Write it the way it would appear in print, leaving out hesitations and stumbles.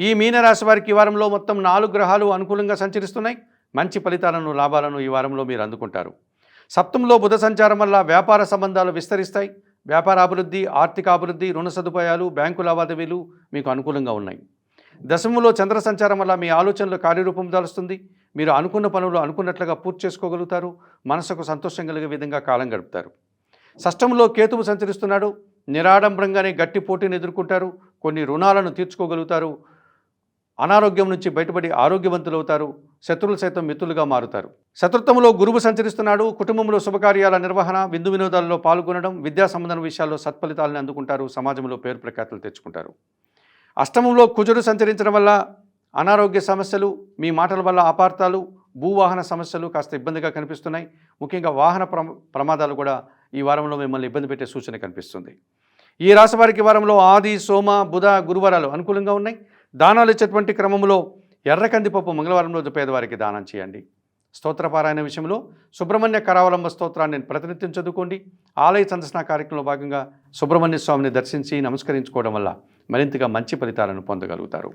ఈ మీనరాశి వారికి ఈ వారంలో మొత్తం 4 గ్రహాలు అనుకూలంగా సంచరిస్తున్నాయి. మంచి ఫలితాలను, లాభాలను ఈ వారంలో మీరు అందుకుంటారు. సప్తమంలో బుధ సంచారం వల్ల వ్యాపార సంబంధాలు విస్తరిస్తాయి. వ్యాపార అభివృద్ధి, ఆర్థిక అభివృద్ధి, రుణ సదుపాయాలు, బ్యాంకు లావాదేవీలు మీకు అనుకూలంగా ఉన్నాయి. దశమంలో చంద్ర సంచారం వల్ల మీ ఆలోచనలు కార్యరూపం దాలుస్తుంది. మీరు అనుకున్న పనులు అనుకున్నట్లుగా పూర్తి చేసుకోగలుగుతారు. మనసుకు సంతోషం కలిగే విధంగా కాలం గడుపుతారు. షష్టంలో కేతువు సంచరిస్తున్నాడు. నిరాడంబరంగానే గట్టి పోటీని ఎదుర్కొంటారు. కొన్ని రుణాలను తీర్చుకోగలుగుతారు. అనారోగ్యం నుంచి బయటపడి ఆరోగ్యవంతులవుతారు. శత్రువులు సైతం మిత్రులుగా మారుతారు. శత్రుత్వంలో గురువు సంచరిస్తున్నాడు. కుటుంబంలో శుభకార్యాల నిర్వహణ, విందు వినోదాల్లో పాల్గొనడం, విద్యా సంబంధ విషయాల్లో సత్ఫలితాలను అందుకుంటారు. సమాజంలో పేరు ప్రఖ్యాతులు తెచ్చుకుంటారు. అష్టమంలో కుజుడు సంచరించడం వల్ల అనారోగ్య సమస్యలు, మీ మాటల వల్ల అపార్థాలు, భూవాహన సమస్యలు కాస్త ఇబ్బందిగా కనిపిస్తున్నాయి. ముఖ్యంగా వాహన ప్రమాదాలు కూడా ఈ వారంలో మిమ్మల్ని ఇబ్బంది పెట్టే సూచన కనిపిస్తుంది. ఈ రాశి వారికి వారంలో ఆది, సోమ, బుధ, గురువారాలు అనుకూలంగా ఉన్నాయి. దానాలు ఇచ్చేటువంటి క్రమంలో ఎర్ర కందిపప్పు మంగళవారం రోజు పేదవారికి దానం చేయండి. స్తోత్రపారాయణ విషయంలో సుబ్రహ్మణ్య కరావలంబ స్తోత్రాన్ని ప్రతినిత్యం చదువుకోండి. ఆలయ సందర్శన కార్యక్రమంలో భాగంగా సుబ్రహ్మణ్య స్వామిని దర్శించి నమస్కరించుకోవడం వల్ల మరింతగా మంచి ఫలితాలను పొందగలుగుతారు.